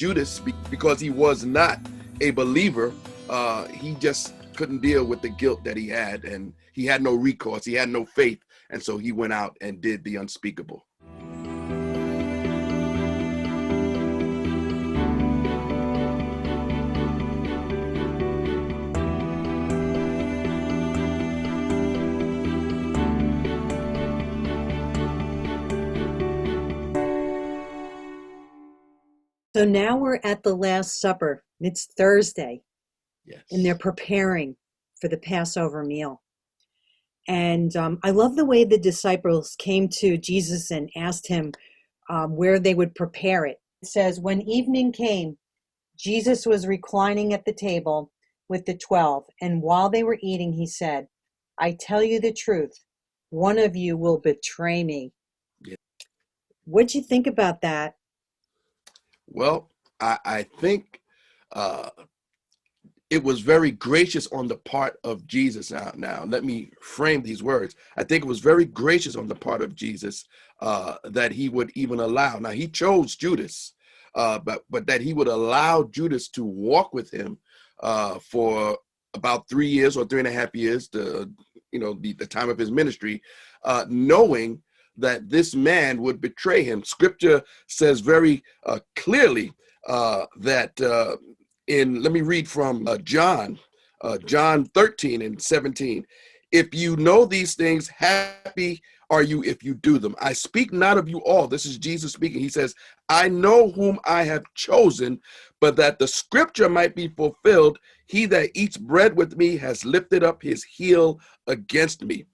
Judas, because he was not a believer, he just couldn't deal with the guilt that he had, and he had no recourse, he had no faith, and so he went out and did the unspeakable. So now we're at the Last Supper. It's Thursday. Yes. And they're preparing for the Passover meal. And I love the way the disciples came to Jesus and asked him where they would prepare it. It says, when evening came, Jesus was reclining at the table with the 12. And while they were eating, he said, I tell you the truth, one of you will betray me. Yeah. What'd you think about that? Well, I think it was very gracious on the part of Jesus. Now, let me frame these words. I think it was very gracious on the part of Jesus that he would even allow. Now, he chose Judas, but that he would allow Judas to walk with him for about 3 years or 3.5 years, the time of his ministry, knowing that this man would betray him. Scripture says very clearly that let me read from John 13 and 17. If you know these things, happy are you if you do them. I speak not of you all. This is Jesus speaking. He says, I know whom I have chosen, but that the scripture might be fulfilled, he that eats bread with me has lifted up his heel against me.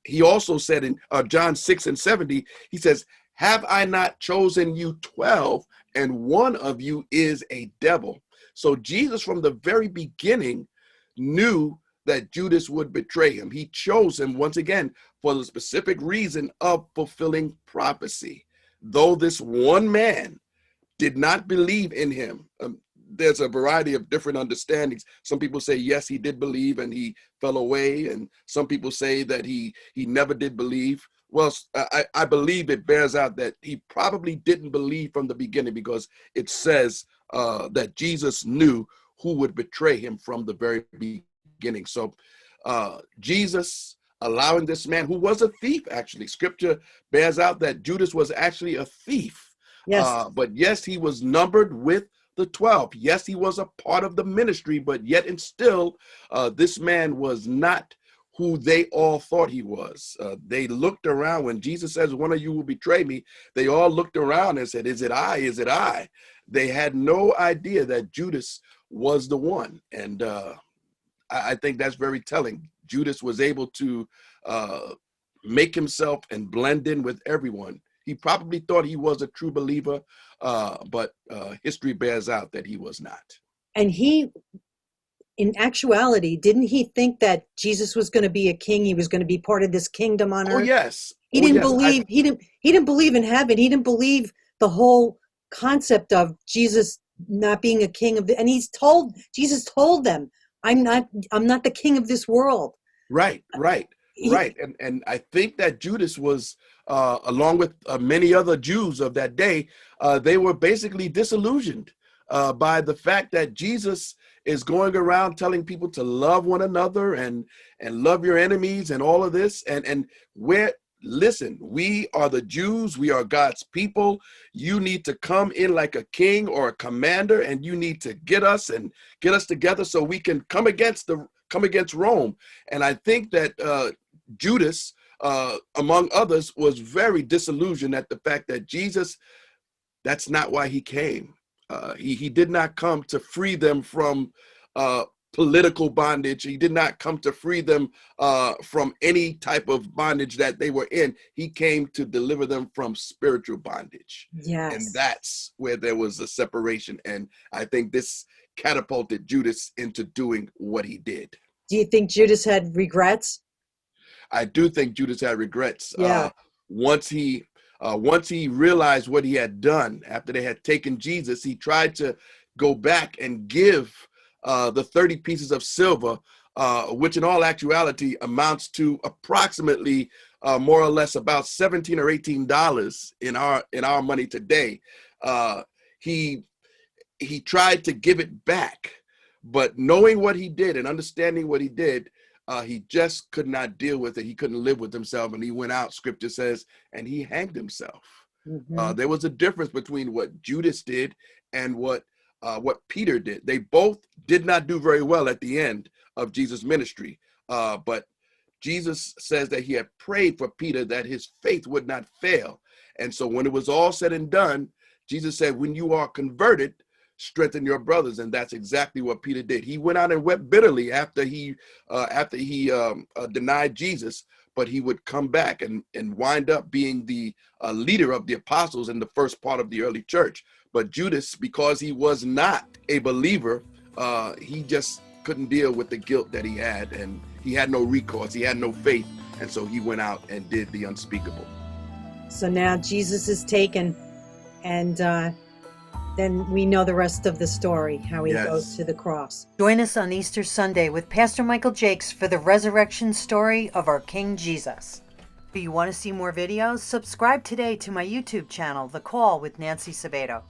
He also said in John 6 and 70, he says, have I not chosen you 12, and one of you is a devil? So Jesus from the very beginning knew that Judas would betray him. He chose him once again for the specific reason of fulfilling prophecy. Though this one man did not believe in him, there's a variety of different understandings. Some people say, yes, he did believe and he fell away. And some people say that he never did believe. Well, I believe it bears out that he probably didn't believe from the beginning, because it says that Jesus knew who would betray him from the very beginning. So Jesus allowing this man, who was a thief, actually, scripture bears out that Judas was actually a thief. Yes. But yes, he was numbered with the 12. Yes, he was a part of the ministry, but yet and still, this man was not who they all thought he was. They looked around when Jesus says, one of you will betray me. They all looked around and said, is it I? Is it I? They had no idea that Judas was the one. And I think that's very telling. Judas was able to make himself and blend in with everyone. He probably thought he was a true believer, but history bears out that he was not. And he, in actuality, didn't he think that Jesus was going to be a king? He was going to be part of this kingdom on earth? Oh, yes. He didn't believe, he didn't believe in heaven. He didn't believe the whole concept of Jesus not being a king of and Jesus told them, I'm not the king of this world. Right. And I think that Judas was, along with many other Jews of that day, they were basically disillusioned by the fact that Jesus is going around telling people to love one another and love your enemies and all of this. And listen, we are the Jews. We are God's people. You need to come in like a king or a commander, and you need to get us together so we can come against Rome. And I think that Judas, among others, was very disillusioned at the fact that Jesus, that's not why he came. He did not come to free them from political bondage. He did not come to free them from any type of bondage that they were in. He came to deliver them from spiritual bondage. Yes. And that's where there was a separation. And I think this catapulted Judas into doing what he did. Do you think Judas had regrets? I do think Judas had regrets. Yeah. Once he realized what he had done after they had taken Jesus, he tried to go back and give the 30 pieces of silver, which in all actuality amounts to approximately more or less about $17 or $18 in our money today. He he tried to give it back, but knowing what he did and understanding what he did, he just could not deal with it. He couldn't live with himself, and he went out, scripture says, and he hanged himself. There was a difference between what Judas did and what Peter did. They both did not do very well at the end of Jesus' ministry, but Jesus says that he had prayed for Peter that his faith would not fail. And so when it was all said and done, Jesus said, when you are converted, strengthen your brothers. And that's exactly what Peter did. He went out and wept bitterly after he denied Jesus, but he would come back and wind up being the leader of the apostles in the first part of the early church. But Judas, because he was not a believer, he just couldn't deal with the guilt that he had, and he had no recourse, he had no faith, and so he went out and did the unspeakable. So now Jesus is taken, and then we know the rest of the story, how he goes to the cross. Join us on Easter Sunday with Pastor Michael Jakes for the resurrection story of our King Jesus. Do you want to see more videos? Subscribe today to my YouTube channel, The Call with Nancy Sabato.